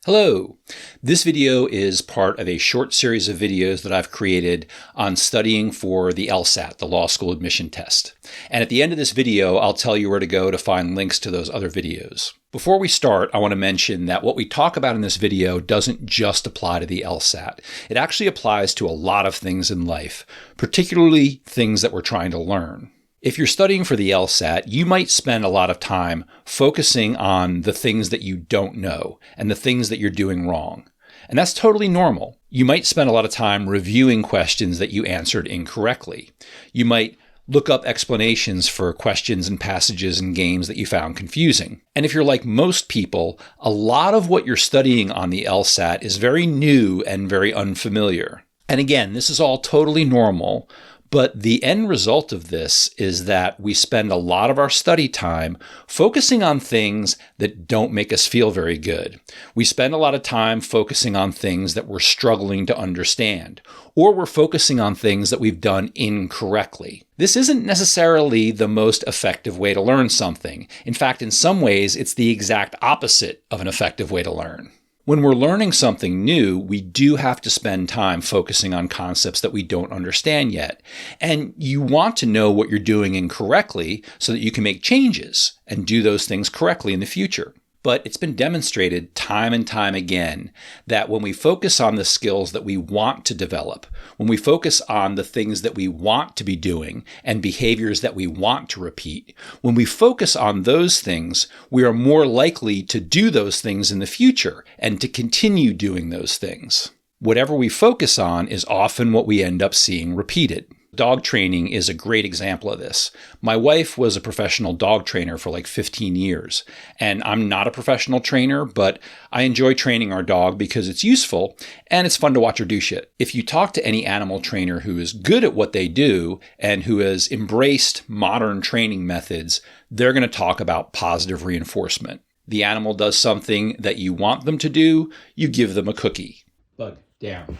Hello! This video is part of a short series of videos that I've created on studying for the LSAT, the Law School Admission Test. And at the end of this video, I'll tell you where to go to find links to those other videos. Before we start, I want to mention that what we talk about in this video doesn't just apply to the LSAT. It actually applies to a lot of things in life, particularly things that we're trying to learn. If you're studying for the LSAT, you might spend a lot of time focusing on the things that you don't know and the things that you're doing wrong. And that's totally normal. You might spend a lot of time reviewing questions that you answered incorrectly. You might look up explanations for questions and passages and games that you found confusing. And if you're like most people, a lot of what you're studying on the LSAT is very new and very unfamiliar. And again, this is all totally normal. But the end result of this is that we spend a lot of our study time focusing on things that don't make us feel very good. We spend a lot of time focusing on things that we're struggling to understand, or we're focusing on things that we've done incorrectly. This isn't necessarily the most effective way to learn something. In fact, in some ways, it's the exact opposite of an effective way to learn. When we're learning something new, we do have to spend time focusing on concepts that we don't understand yet. And you want to know what you're doing incorrectly so that you can make changes and do those things correctly in the future. But it's been demonstrated time and time again that when we focus on the skills that we want to develop, when we focus on the things that we want to be doing and behaviors that we want to repeat, when we focus on those things, we are more likely to do those things in the future and to continue doing those things. Whatever we focus on is often what we end up seeing repeated. Dog training is a great example of this. My wife was a professional dog trainer for like 15 years, and I'm not a professional trainer, but I enjoy training our dog because it's useful and it's fun to watch her do shit. If you talk to any animal trainer who is good at what they do and who has embraced modern training methods, they're going to talk about positive reinforcement. The animal does something that you want them to do, you give them a cookie. Bug down.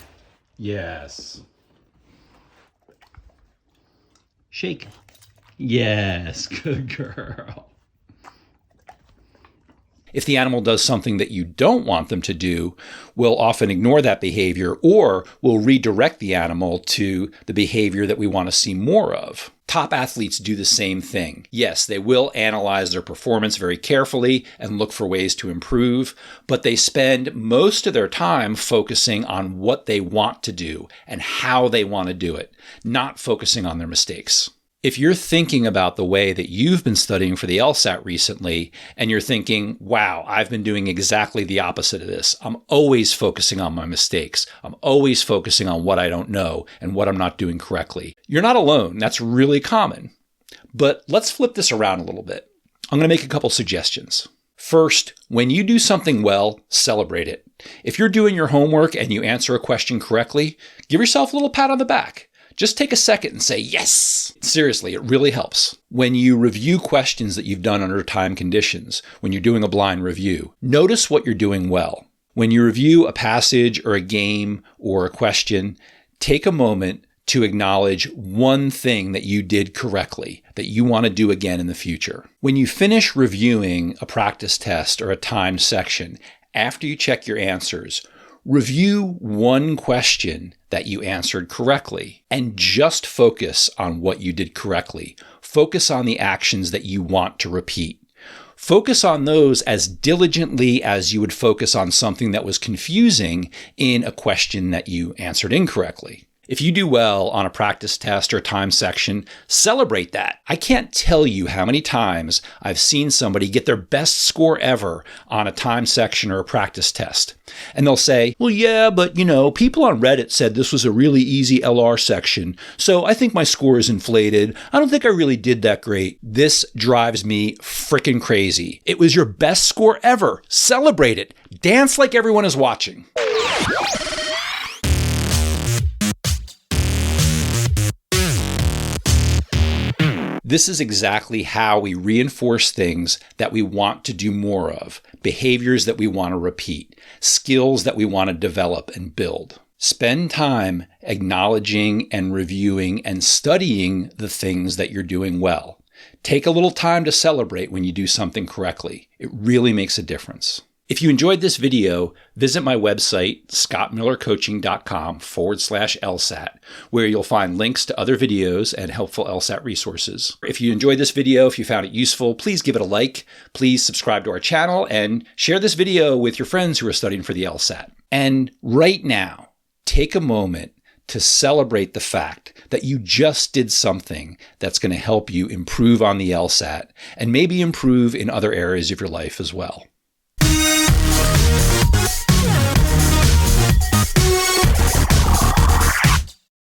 Yes. Shake. Yes, good girl. If the animal does something that you don't want them to do, we'll often ignore that behavior or we'll redirect the animal to the behavior that we want to see more of. Top athletes do the same thing. Yes, they will analyze their performance very carefully and look for ways to improve, but they spend most of their time focusing on what they want to do and how they want to do it, not focusing on their mistakes. If you're thinking about the way that you've been studying for the LSAT recently, and you're thinking, wow, I've been doing exactly the opposite of this. I'm always focusing on my mistakes. I'm always focusing on what I don't know and what I'm not doing correctly. You're not alone. That's really common. But let's flip this around a little bit. I'm going to make a couple suggestions. First, when you do something well, celebrate it. If you're doing your homework and you answer a question correctly, give yourself a little pat on the back. Just take a second and say, yes. Seriously, it really helps. When you review questions that you've done under time conditions, when you're doing a blind review, notice what you're doing well. When you review a passage or a game or a question, take a moment to acknowledge one thing that you did correctly that you want to do again in the future. When you finish reviewing a practice test or a timed section, after you check your answers, review one question that you answered correctly and just focus on what you did correctly. Focus on the actions that you want to repeat. Focus on those as diligently as you would focus on something that was confusing in a question that you answered incorrectly. If you do well on a practice test or time section, celebrate that. I can't tell you how many times I've seen somebody get their best score ever on a time section or a practice test. And they'll say, well, yeah, but people on Reddit said this was a really easy LR section, so I think my score is inflated. I don't think I really did that great. This drives me freaking crazy. It was your best score ever. Celebrate it. Dance like everyone is watching. This is exactly how we reinforce things that we want to do more of, behaviors that we want to repeat, skills that we want to develop and build. Spend time acknowledging and reviewing and studying the things that you're doing well. Take a little time to celebrate when you do something correctly. It really makes a difference. If you enjoyed this video, visit my website, scottmillercoaching.com/LSAT, where you'll find links to other videos and helpful LSAT resources. If you enjoyed this video, if you found it useful, please give it a like, please subscribe to our channel, and share this video with your friends who are studying for the LSAT. And right now, take a moment to celebrate the fact that you just did something that's going to help you improve on the LSAT and maybe improve in other areas of your life as well.